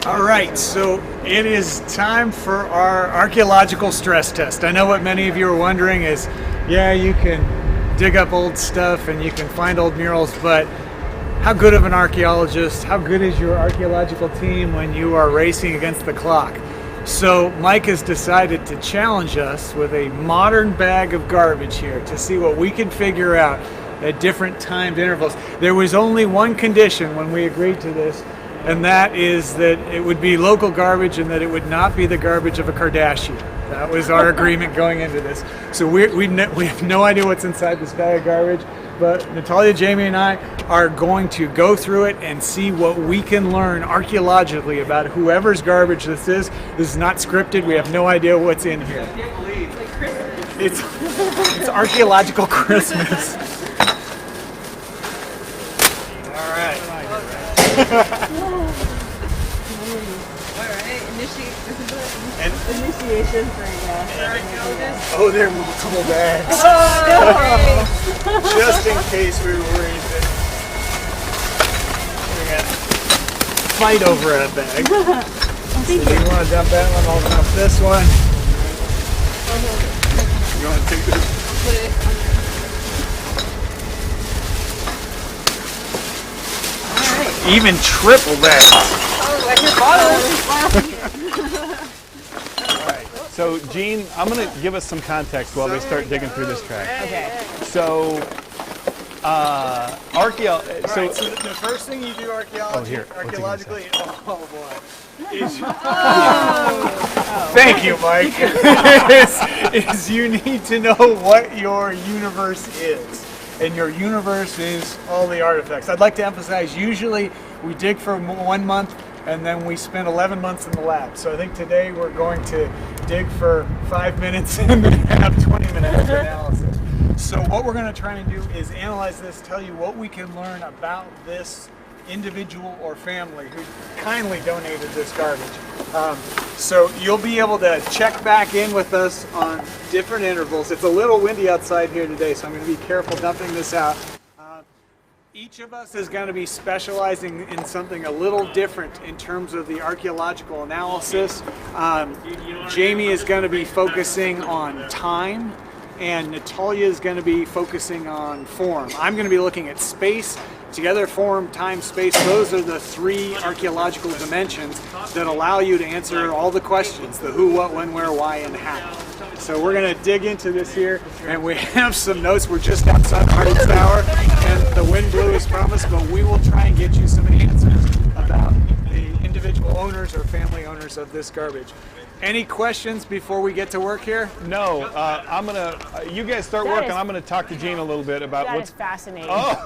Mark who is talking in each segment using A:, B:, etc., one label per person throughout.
A: All right, so it is time for our archaeological stress test. I know what many of you are wondering is, yeah, you can dig up old stuff and you can find old murals, but how good of an archaeologist, how good is your archaeological team when you are racing against the clock? So Mike has decided to challenge us with a modern bag of garbage here to see what we can figure out at different timed intervals. There was only one condition when we agreed to this, and that is that it would be local garbage and that it would not be the garbage of a Kardashian. That was our agreement going into this. So we have no idea what's inside this bag of garbage, but Natalia, Jamie, and I are going to go through it and see what we can learn archaeologically about whoever's garbage this is. This is not scripted. We have no idea what's in here.
B: I can't believe it's like Christmas.
A: It's archaeological Christmas. All right.
B: Alright, initiation for archaeologists.
A: Oh, there are multiple bags.
B: Oh,
A: Just in case we were worried that we're going to fight over a bag. So you want to dump that one? I'll dump this one. You want to take this?
B: put it on there. Alright.
A: Even triple bags.
B: Oh, like your bottle.
C: So, Gene, I'm going to give us some context while they start digging through this trash.
B: Okay.
C: So, archaeology.
A: So the first thing you do archaeologically, oh boy, is thank you, Mike. is you need to know what your universe is, and your universe is all the artifacts. I'd like to emphasize. Usually, we dig for 1 month. And then we spend 11 months in the lab. So I think today we're going to dig for 5 minutes and then have 20 minutes of analysis. So what we're going to try and do is analyze this, tell you what we can learn about this individual or family who kindly donated this garbage. So you'll be able to check back in with us on different intervals. It's a little windy outside here today, so I'm going to be careful dumping this out. Each of us is going to be specializing in something a little different in terms of the archaeological analysis. Jamie is going to be focusing on time, and Natalia is going to be focusing on form. I'm going to be looking at space. Together, form, time, space, those are the three archaeological dimensions that allow you to answer all the questions, the who, what, when, where, why, and how. So we're going to dig into this here, and we have some notes. We're just outside the Hardest Tower, and the wind blew as promised, but we will try and get you some answers about the individual owners or family owners of this garbage. Any questions before we get to work here?
C: No, I'm going to, you guys start
D: That
C: working.
D: is-
C: I'm going to talk to Gene a little bit about
D: That
C: what's...
D: is fascinating.
C: Oh.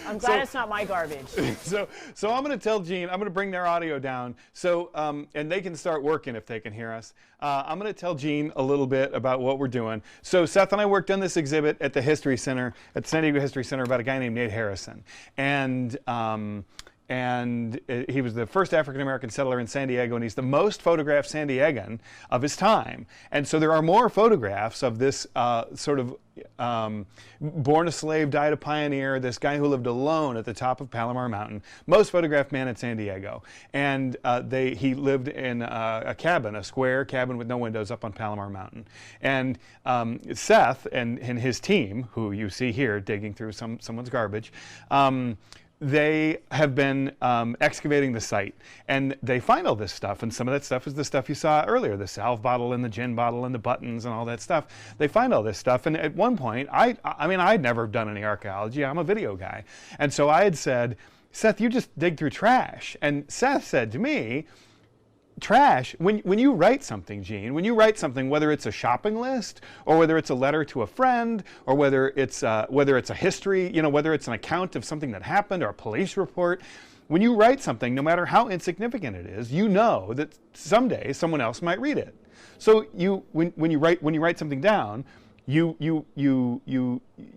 D: I'm glad it's not my garbage.
C: So I'm going to tell Gene, I'm going to bring their audio down, so and they can start working if they can hear us. I'm going to tell Gene a little bit about what we're doing. So Seth and I worked on this exhibit at the History Center, at the San Diego History Center, about a guy named Nate Harrison. And he was the first African-American settler in San Diego, and he's the most photographed San Diegan of his time. And so there are more photographs of this sort of born a slave, died a pioneer, this guy who lived alone at the top of Palomar Mountain, most photographed man in San Diego. And he lived in a cabin, a square cabin with no windows up on Palomar Mountain. And Seth and his team, who you see here digging through someone's garbage, they have been excavating the site, and they find all this stuff, and some of that stuff is the stuff you saw earlier, the salve bottle and the gin bottle and the buttons and all that stuff. They find all this stuff, and at one point, I mean, I'd never done any archaeology. I'm a video guy. And so I had said, Seth, you just dig through trash. And Seth said to me, trash, when you write something, Gene, when you write something, whether it's a shopping list or whether it's a letter to a friend or whether it's a history, whether it's an account of something that happened or a police report, when you write something, no matter how insignificant it is, you know that someday someone else might read it. So when you write something down, you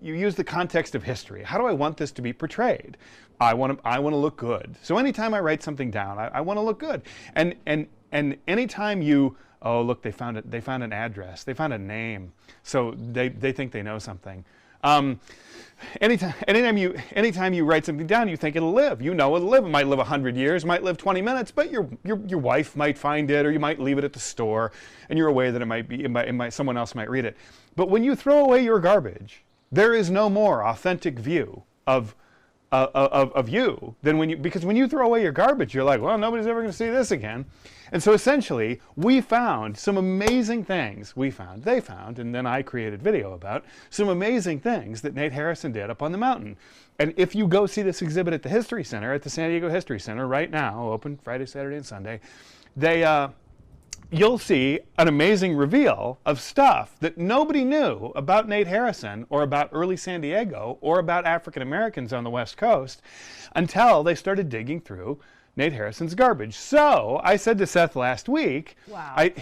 C: use the context of history. How do I want this to be portrayed? I want to look good. So anytime I write something down, I want to look good. And anytime oh look, they found an address, they found a name, so they think they know something. Anytime you write something down, you think it'll live. You know it'll live. It might live 100 years, might live 20 minutes, but your wife might find it, or you might leave it at the store, and you're aware that someone else might read it. But when you throw away your garbage, there is no more authentic view of you than because when you throw away your garbage, you're like, well, nobody's ever going to see this again. And so essentially, we found some amazing things. They found, and then I created video about some amazing things that Nate Harrison did up on the mountain. And if you go see this exhibit at the History Center, at the San Diego History Center right now, open Friday, Saturday, and Sunday, you'll see an amazing reveal of stuff that nobody knew about Nate Harrison or about early San Diego or about African Americans on the West Coast until they started digging through Nate Harrison's garbage. So I said to Seth last week,
D: wow.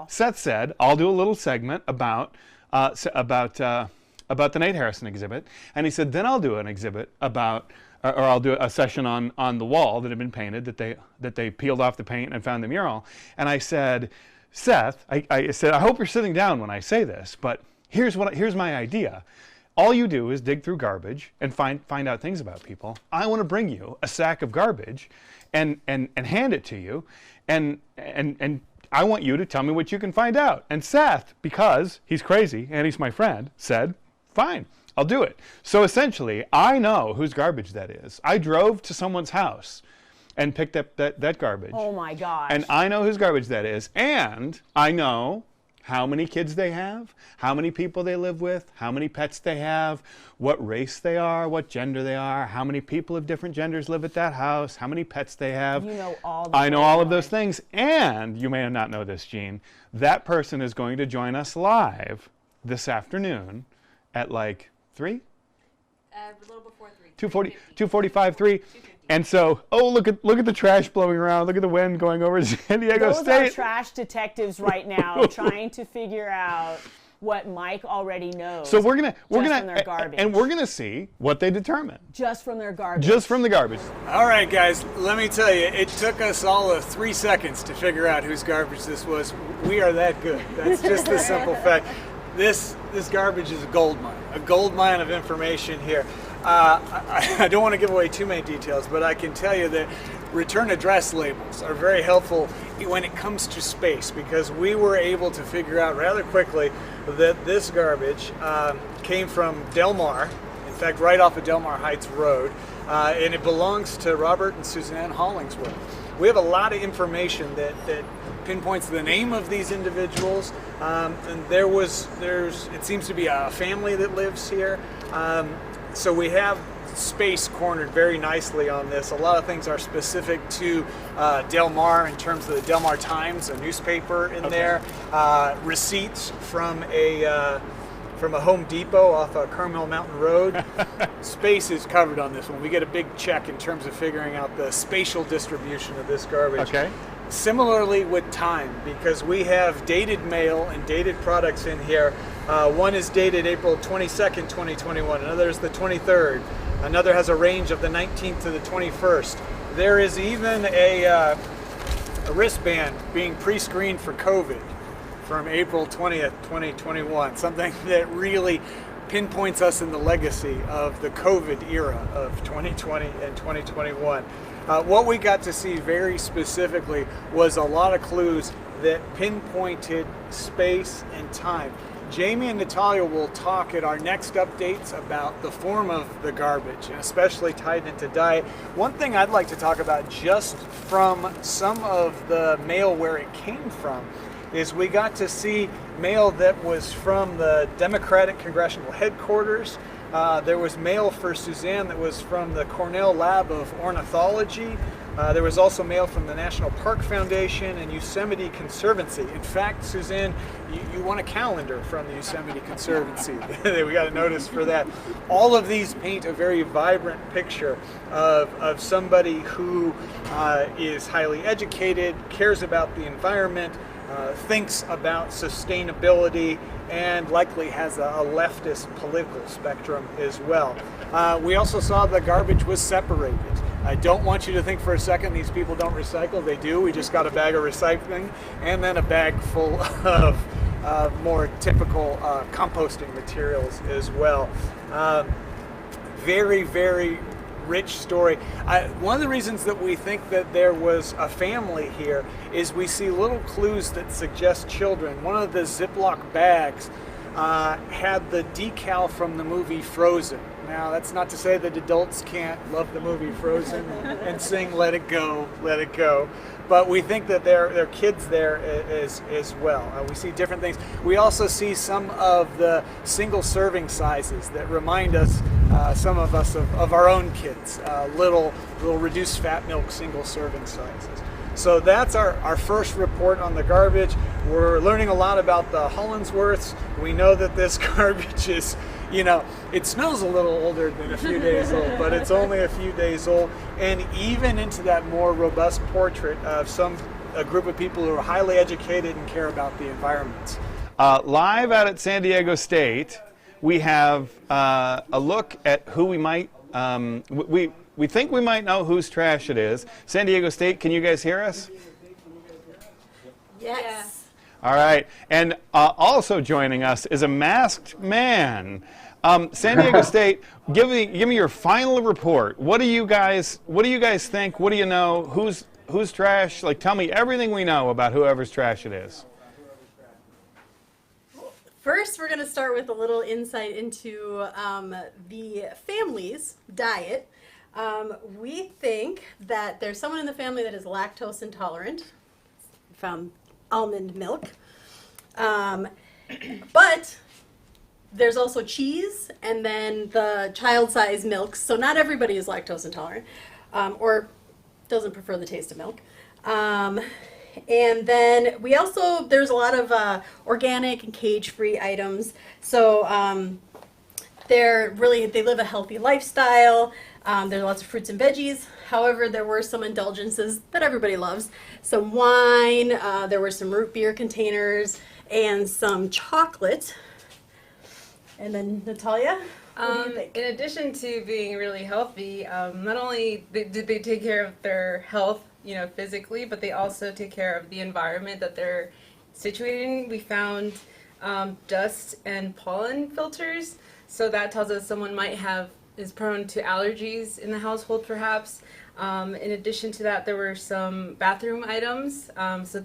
C: Seth said, I'll do a little segment about the Nate Harrison exhibit. And he said, then I'll do an exhibit about, or I'll do a session on the wall that had been painted, that they peeled off the paint and found the mural. And I said, Seth, I said, I hope you're sitting down when I say this, but here's my idea. All you do is dig through garbage and find out things about people. I want to bring you a sack of garbage and hand it to you, and I want you to tell me what you can find out. And Seth, because he's crazy and he's my friend, said, fine, I'll do it. So essentially, I know whose garbage that is. I drove to someone's house and picked up that garbage.
D: Oh my gosh.
C: And I know whose garbage that is. And I know how many kids they have, how many people they live with, how many pets they have, what race they are, what gender they are, how many people of different genders live at that house, how many pets they have.
D: You know all.
C: I know all of those things. And you may not know this, Gene. That person is going to join us live this afternoon at like 3?
B: A little before 3.
C: 2:45, 3. And so, look at the trash blowing around. Look at the wind going over San Diego
D: Those
C: State.
D: are trash detectives right now trying to figure out what Mike already knows.
C: So we're gonna
D: from their garbage.
C: and we're gonna see what they determine.
D: Just from their garbage.
C: Just from the garbage.
A: All right, guys, let me tell you, it took us all of 3 seconds to figure out whose garbage this was. We are that good. That's just the simple fact. This garbage is a gold mine of information here. I don't want to give away too many details, but I can tell you that return address labels are very helpful when it comes to space, because we were able to figure out rather quickly that this garbage came from Del Mar, in fact right off of Del Mar Heights Road, and it belongs to Robert and Suzanne Hollingsworth. We have a lot of information that pinpoints the name of these individuals, and it seems to be a family that lives here. So we have space cornered very nicely on this. A lot of things are specific to Del Mar in terms of the Del Mar Times, a newspaper in there, receipts from a Home Depot off of Carmel Mountain Road. Space is covered on this one. We get a big check in terms of figuring out the spatial distribution of this garbage.
C: Okay.
A: Similarly with time, because we have dated mail and dated products in here. One is dated April 22nd, 2021. Another is the 23rd. Another has a range of the 19th to the 21st. There is even a wristband being pre-screened for COVID from April 20th, 2021. Something that really pinpoints us in the legacy of the COVID era of 2020 and 2021. What we got to see very specifically was a lot of clues that pinpointed space and time. Jamie and Natalia will talk at our next updates about the form of the garbage, and especially tied into diet. One thing I'd like to talk about just from some of the mail where it came from is we got to see mail that was from the Democratic Congressional Headquarters. There was mail for Suzanne that was from the Cornell Lab of Ornithology. There was also mail from the National Park Foundation and Yosemite Conservancy. In fact, Suzanne, you won a calendar from the Yosemite Conservancy. We got a notice for that. All of these paint a very vibrant picture of somebody who is highly educated, cares about the environment, thinks about sustainability, and likely has a leftist political spectrum as well. We also saw the garbage was separated. I don't want you to think for a second these people don't recycle. They do. We just got a bag of recycling and then a bag full of more typical composting materials as well. Very, very rich story. One of the reasons that we think that there was a family here is we see little clues that suggest children. One of the Ziploc bags had the decal from the movie Frozen. Now, that's not to say that adults can't love the movie Frozen and sing "Let It Go, Let It Go," but we think that there are kids there as well. We see different things. We also see some of the single serving sizes that remind us, some of us, of our own kids, little reduced fat milk single serving sizes. So that's our first report on the garbage. We're learning a lot about the Hollingsworths. We know that this garbage is, it smells a little older than a few days old, but it's only a few days old. And even into that more robust portrait of a group of people who are highly educated and care about the environment.
C: Live out at San Diego State, we have a look at who we might, we think we might know whose trash it is. San Diego State, can you guys hear us?
B: Yes.
C: All right, and also joining us is a masked man. San Diego State, give me your final report. What do you guys think? What do you know? Who's trash? Like, tell me everything we know about whoever's trash it is.
E: First, we're going to start with a little insight into the family's diet. We think that there's someone in the family that is lactose intolerant from almond milk. But there's also cheese and then the child-size milks. So not everybody is lactose intolerant or doesn't prefer the taste of milk. And then there's a lot of organic and cage-free items. So they live a healthy lifestyle. There's lots of fruits and veggies. However, there were some indulgences that everybody loves. Some wine, there were some root beer containers, and some chocolate. And then Natalia, what do you think?
F: In addition to being really healthy, not only did they take care of their health, physically, but they also take care of the environment that they're situated in. We found dust and pollen filters, so that tells us someone is prone to allergies in the household, perhaps. In addition to that, there were some bathroom items. So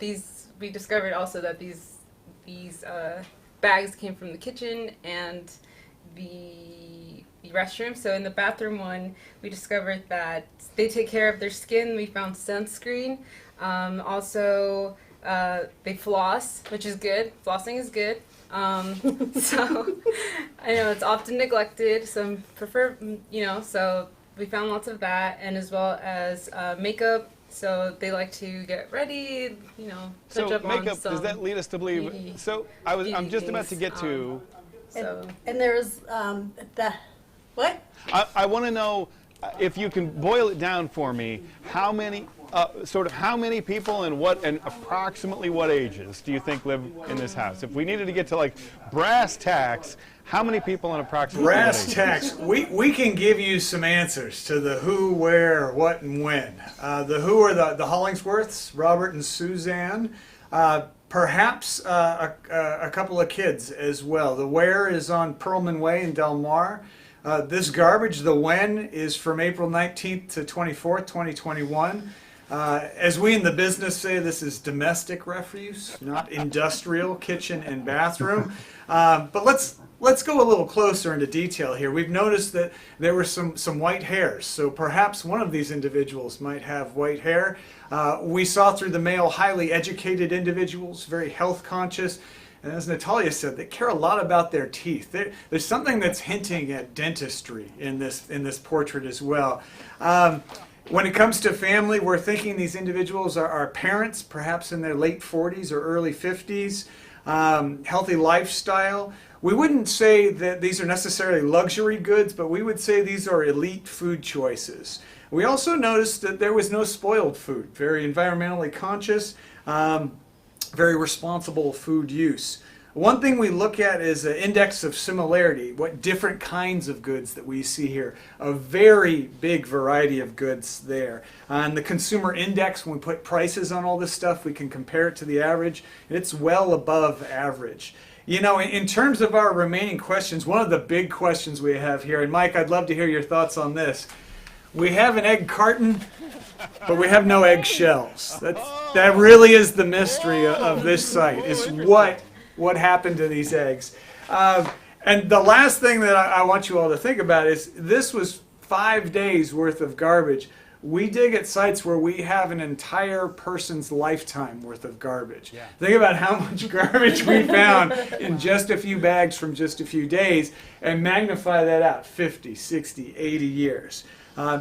F: we discovered also that these bags came from the kitchen and the restroom. So in the bathroom one, we discovered that they take care of their skin. We found sunscreen. Also, they floss, which is good. Flossing is good. So I know it's often neglected. Some prefer, so we found lots of that, and as well as makeup. So they like to get ready, touch up
C: makeup,
F: on some
C: does that lead us to believe?
F: beauty-
C: So I'm just about to get to.
E: And there's what?
C: I want to know if you can boil it down for me. How many people and approximately what ages do you think live in this house? If we needed to get to like brass tacks, how many people and approximately what
A: Brass
C: ages?
A: tacks. We can give you some answers to the who, where, what, and when. The who are the Hollingsworths, Robert and Suzanne. Perhaps a couple of kids as well. The where is on Perlman Way in Del Mar. This garbage, the when, is from April 19th to 24th, 2021. As we in the business say, this is domestic refuse, not industrial kitchen and bathroom. But let's go a little closer into detail here. We've noticed that there were some white hairs, so perhaps one of these individuals might have white hair. We saw through the mail highly educated individuals, very health conscious. And as Natalia said, they care a lot about their teeth. There's something that's hinting at dentistry in this portrait as well. When it comes to family, we're thinking these individuals are parents, perhaps in their late 40s or early 50s, healthy lifestyle. We wouldn't say that these are necessarily luxury goods, but we would say these are elite food choices. We also noticed that there was no spoiled food, very environmentally conscious, very responsible food use. One thing we look at is an index of similarity, what different kinds of goods that we see here. A very big variety of goods there. On the consumer index, when we put prices on all this stuff, we can compare it to the average. It's well above average. You know, in terms of our remaining questions, one of the big questions we have here, and Mike, I'd love to hear your thoughts on this. We have an egg carton, but we have no egg shells. That really is the mystery of this site, is what happened to these eggs. And the last thing that I want you all to think about is this was 5 days worth of garbage. We dig at sites where we have an entire person's lifetime worth of garbage. Yeah. Think about how much garbage we found in just a few bags from just a few days, and magnify that out 50, 60, 80 years.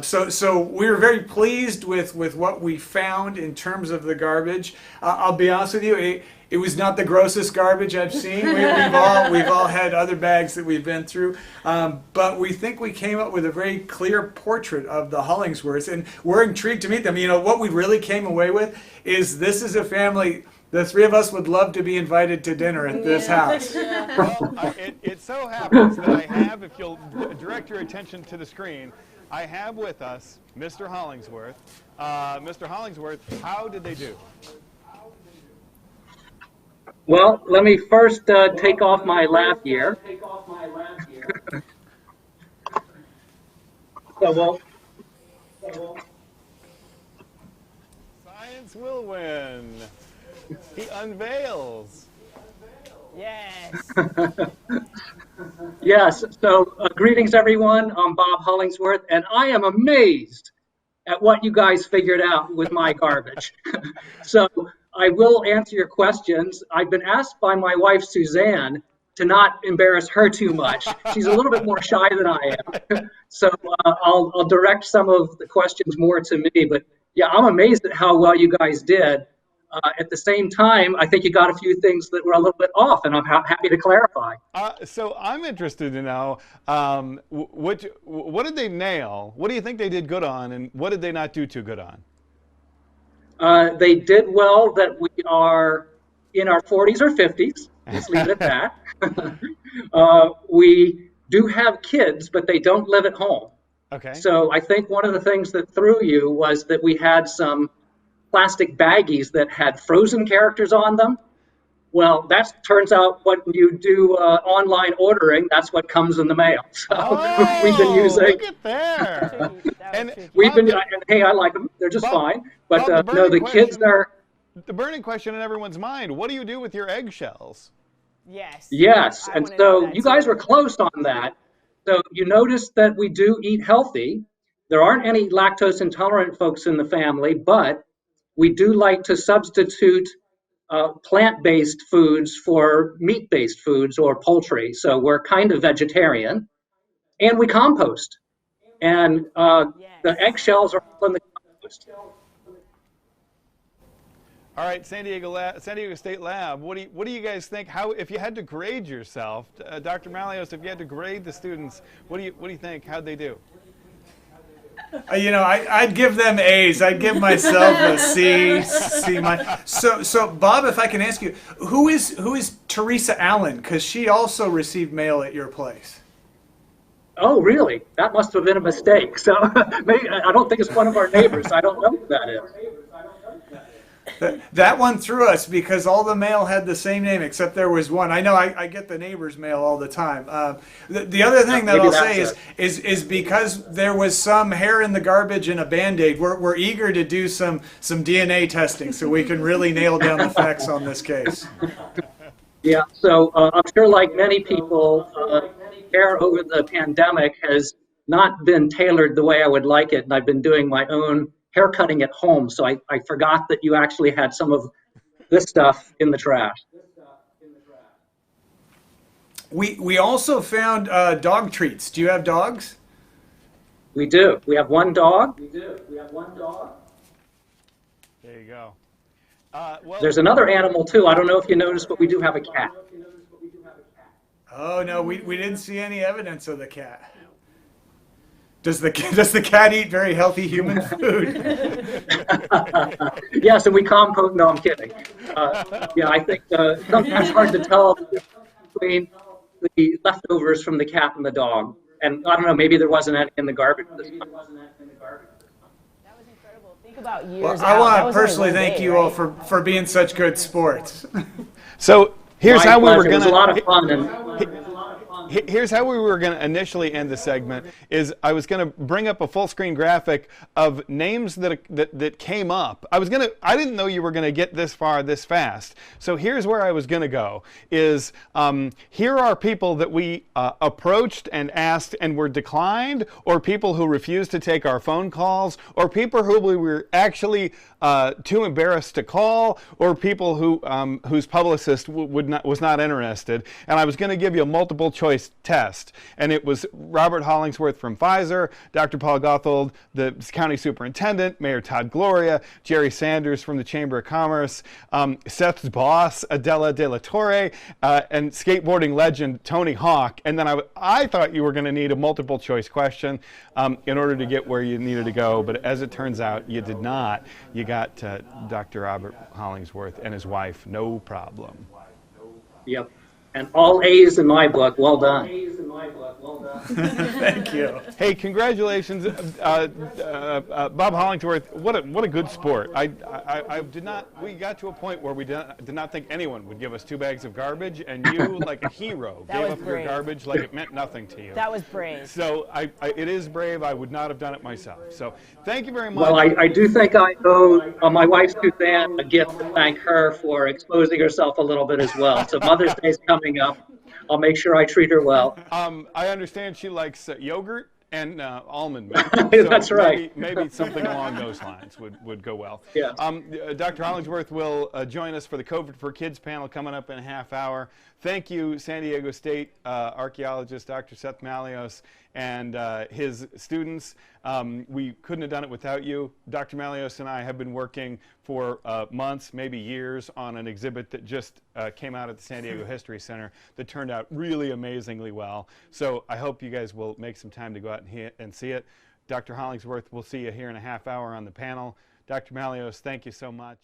A: So we were very pleased with what we found in terms of the garbage. I'll be honest with you, it was not the grossest garbage I've seen. We've all had other bags that we've been through, but we think we came up with a very clear portrait of the Hollingsworths, and we're intrigued to meet them. You know, what we really came away with is this is a family. The three of us would love to be invited to dinner at this house.
C: Well, it so happens that I have, if you'll direct your attention to the screen, I have with us Mr. Hollingsworth. Mr. Hollingsworth, how did they do?
G: Well, let me first take off my lab gear.
C: Science will win. He unveils.
D: Yes.
G: Yes, so greetings everyone. I'm Bob Hollingsworth, and I am amazed at what you guys figured out with my garbage. So I will answer your questions. I've been asked by my wife, Suzanne, to not embarrass her too much. She's a little bit more shy than I am. So I'll direct some of the questions more to me. But yeah, I'm amazed at how well you guys did. At the same time, I think you got a few things that were a little bit off, and I'm happy to clarify.
C: So I'm interested to know, what did they nail? What do you think they did good on, and what did they not do too good on?
G: They did well that we are in our 40s or 50s. Let's leave it at that. We do have kids, but they don't live at home.
C: Okay.
G: So I think one of the things that threw you was that we had some plastic baggies that had frozen characters on them. Well, that turns out when you do online ordering, that's what comes in the mail. So we've been using.
C: Look at there.
G: And we've been. Hey, I like them. They're just fine. But no, the kids are.
C: The burning question in everyone's mind: what do you do with your eggshells?
D: Yes.
G: Yes,
D: I
G: and
D: wanna know
G: so
D: that
G: you guys
D: too.
G: were close on that. So you notice that we do eat healthy. There aren't any lactose intolerant folks in the family, but we do like to substitute plant-based foods for meat-based foods or poultry. So we're kind of vegetarian, and we compost. And the eggshells are all in the compost.
C: All right, San Diego State Lab. What do you guys think? How, if you had to grade yourself, Dr. Malios, if you had to grade the students, what do you think? How'd they do?
A: You know, I'd give them A's. I'd give myself a C. So Bob, if I can ask you, who is Teresa Allen? Because she also received mail at your place.
G: Oh, really? That must have been a mistake. So maybe I don't think it's one of our neighbors. I don't know who that is.
A: That one threw us because all the mail had the same name except there was one. I know I get the neighbor's mail all the time. The other thing that I'll say is because there was some hair in the garbage and a Band-Aid, we're eager to do some DNA testing so we can really nail down the facts on this case.
G: Yeah, so I'm sure like many people, hair over the pandemic has not been tailored the way I would like it, and I've been doing my own hair cutting at home, so I forgot that you actually had some of this stuff in the trash.
A: We also found dog treats. Do you have dogs?
G: We do. We have one dog.
C: There you go. Well,
G: There's another animal too. I don't know if you noticed, but we do have a cat.
A: Oh no, we didn't see any evidence of the cat. Does the cat eat very healthy human food?
G: Yes, and we compost. No, I'm kidding. Yeah, I think sometimes it's hard to tell between the leftovers from the cat and the dog. And I don't know, maybe there wasn't any in the garbage this time.
D: That was incredible. Think about years
A: Well,
D: out.
A: I
D: That
A: want to
D: was only
A: personally
D: one
A: thank
D: day,
A: you all
D: right?
A: for being such good sports.
C: So here's
G: My
C: how we were
G: pleasure. It was
C: going
G: a lot of
C: to.
G: fun. And
C: Here's how we were going to initially end the segment. Is I was going to bring up a full screen graphic of names that came up. I didn't know you were going to get this far this fast. So here's where I was going to go. Is here are people that we approached and asked and were declined, or people who refused to take our phone calls, or people who we were actually too embarrassed to call, or people who whose publicist was not interested. And I was going to give you a multiple choice test, and it was Robert Hollingsworth from Pfizer, Dr. Paul Gothold, the county superintendent, Mayor Todd Gloria, Jerry Sanders from the Chamber of Commerce, Seth's boss, Adela De La Torre, and skateboarding legend Tony Hawk. And then I thought you were going to need a multiple choice question in order to get where you needed to go, but as it turns out, you did not. You got Dr. Robert Hollingsworth and his wife, no problem.
G: yep. And all A's in my book. Well done.
A: Thank you.
C: Hey, congratulations, Bob Hollingsworth. What a good sport. I did not. We got to a point where we did not think anyone would give us 2 bags of garbage, and you, like a hero,
D: That
C: gave
D: was
C: up your
D: brave.
C: garbage like it meant nothing to you.
D: That was brave.
C: So it is brave. I would not have done it myself. So thank you very much.
G: Well, I do think I owe my wife Suzanne a gift to thank her for exposing herself a little bit as well. So Mother's Day's coming up. I'll make sure I treat her well.
C: I understand she likes yogurt and almond milk. So
G: That's right.
C: Maybe something along those lines would go well.
G: Yeah.
C: Dr. Hollingsworth will join us for the COVID for Kids panel coming up in a half hour. Thank you, San Diego State archaeologist Dr. Seth Malios and his students. We couldn't have done it without you. Dr. Malios and I have been working for months, maybe years, on an exhibit that just came out at the San Diego History Center that turned out really amazingly well. So I hope you guys will make some time to go out and see it. Dr. Hollingsworth, we'll see you here in a half hour on the panel. Dr. Malios, thank you so much.